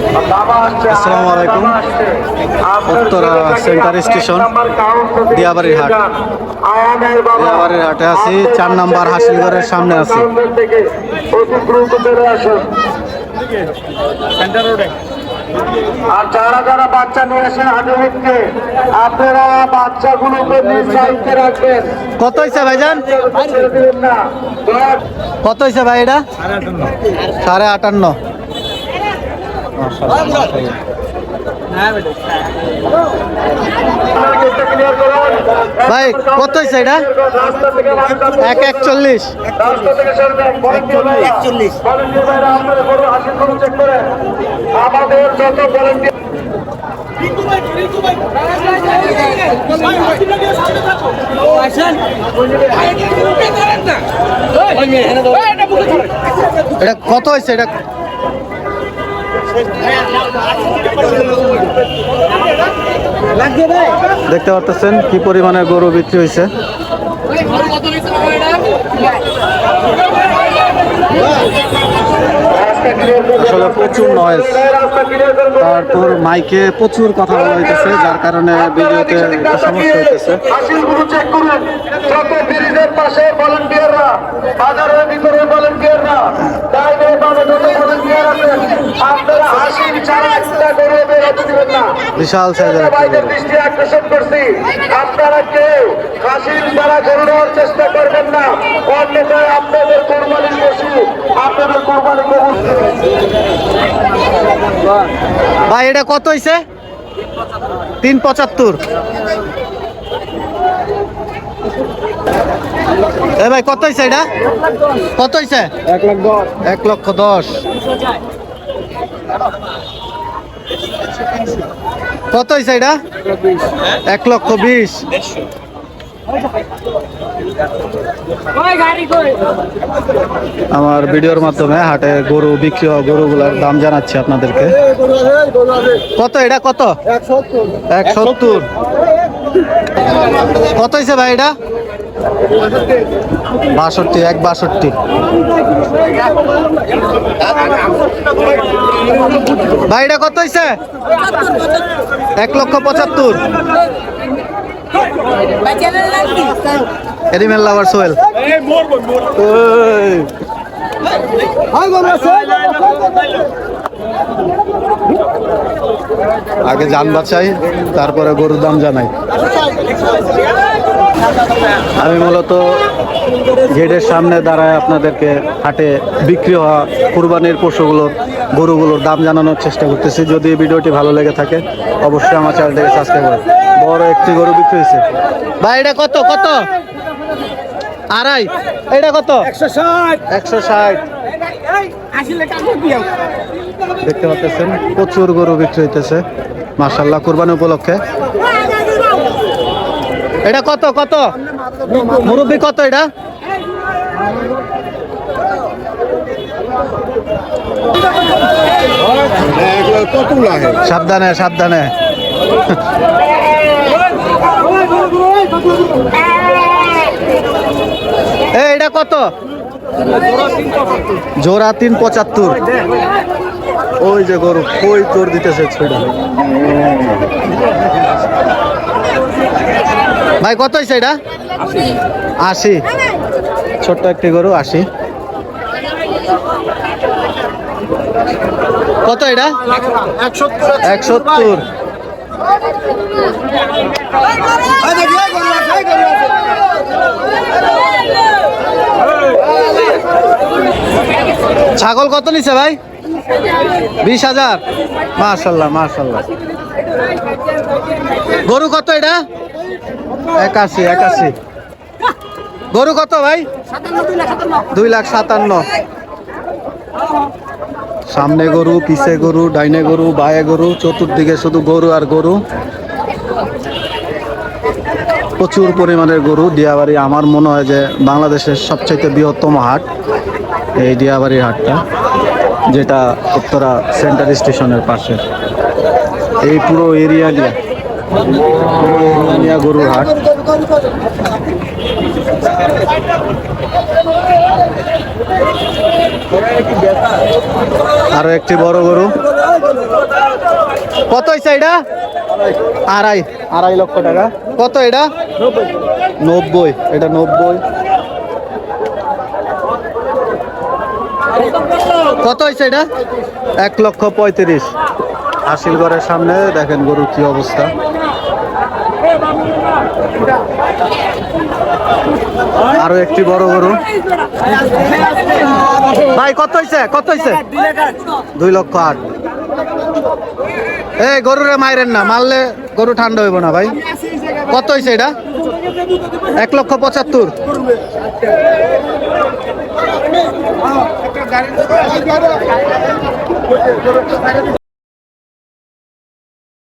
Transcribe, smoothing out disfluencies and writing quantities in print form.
আসসালামু আলাইকুম। Uttara centre station দিয়াবাড়ির হাট। দিয়াবাড়ির হাটে আছি, 4 নম্বর হাসিলগড়ের সামনে আছি। আর যারা যারা বাচ্চা নিয়ে আসেন হাজিরকে, আপনারা বাচ্চাগুলোকে নিজ দায়িত্বে রাখবেন। কত হয়েছে ভাইজান? কত হয়েছে ভাই এটা? 58.5। ভাই কত হয়েছে এটা? 141। আমাদের যত ভলেন্টিয়ার এটা কত হয়েছে এটা? দেখতে পাচ্ছেন কি পরিমাণে গরু বিক্রি হয়েছে। আসলে প্রচুর নয়েজ, তারপর মাইকে প্রচুর কথা বলা হইতেছে, যার কারণে ভিডিওতে একটা সমস্যা হইতেছে। হাসিলগুলো চেক করুন, যত ব্রিজের পাশে ভলেন্টিয়াররা, বাজারের ভিতরে ভলেন্টিয়াররা, ডাইনে বামে যত ভলেন্টিয়ার আছেন, আপনারা হাসিল ছাড়া একটা গরু বের হতে দিবেন না। বিশাল সাইজের একটা বাইরের গরু। দৃষ্টি আকর্ষণ করছি, আপনারা কেউ হাসিল ছাড়া গরু নেওয়ার চেষ্টা করবেন না, অন্যথায় আপনাদের কোরবানির পশু, আপনাদের কোরবানি কবুল। ভাই এটা কত হয়েছে? 375। এ ভাই কত হয়েছে এটা? কত হয়েছে? 1,10,000। কত হয়েছে এটা? 1,20,000। আমার ভিডিওর মাধ্যমে হাটে গরু বিক্রি হওয়া গরুগুলার দাম জানাচ্ছি আপনাদেরকে। কত এটা? কত? 170। কত হয়েছে ভাই এটা? 62। 1,62। ভাই এটা কত হয়েছে? 1,75,000। এনিম্যাল লাভার সোহেল। আগে জান বাছাই, তারপরে গরুর দাম জানাই। আমি মূলত গেটের সামনে দাঁড়ায় আপনাদেরকে হাটে বিক্রি হওয়া কুরবানির পশুগুলোর গরুগুলোর দাম জানানোর চেষ্টা করতেছি। যদি ভিডিওটি ভালো লেগে থাকে অবশ্যই আমার চ্যানেলটাকে সাবস্ক্রাইব করুন। বড় একটি গরু বিক্রি হয়েছে। ভাই এটা কত? কত? 2.5। এটা কত? 160। দেখতে পাচ্ছেন প্রচুর গরু বিক্রি হইতেছে মাশাআল্লাহ কুরবানি উপলক্ষে। এটা কত? কত মুরব্বি? কত এটা? সাবধানে সাবধানে। এটা কত? জোড়া 375। ওই যে গরু কই তোর দিতেছে ছেড়ে। ভাই কত হয়েছে এটা? 80। ছোট্ট একটি গরু 80। কত এটা? 170। ছাগল কত নিছে ভাই? 20,000। মাশাআল্লাহ মাশাআল্লাহ। গরু কত এটা? 81। গরু কত ভাই? 2,57,000। সামনে গরু, পিছে গরু, ডাইনে গরু, বায়ে গরু, চতুর্দিকে শুধু গরু আর গরু। প্রচুর পরিমাণের গরু। দিয়াবাড়ি আমার মনে হয় যে বাংলাদেশের সবচেয়ে বৃহত্তম হাট এই দিয়াবাড়ির হাটটা, যেটা উত্তরা সেন্টার স্টেশনের পাশে। এই পুরো এরিয়া নিয়ে গরুর হাট। আরো একটি বড় গরু। কত হয়েছে এটা? আড়াই লক্ষ টাকা। কত এটা? 90। এটা 90। কত হয়েছে এটা? 1,35,000। হাসিল ঘরের সামনে দেখেন গরুর কি অবস্থা। আরো একটি বড় গরু। ভাই কত হয়েছে? কত হয়েছে? 2,08,000। এই গরুরে মাইরেন না, মারলে গরু ঠান্ডা হইব না ভাই। কত হয়েছে এটা? 1,75,000।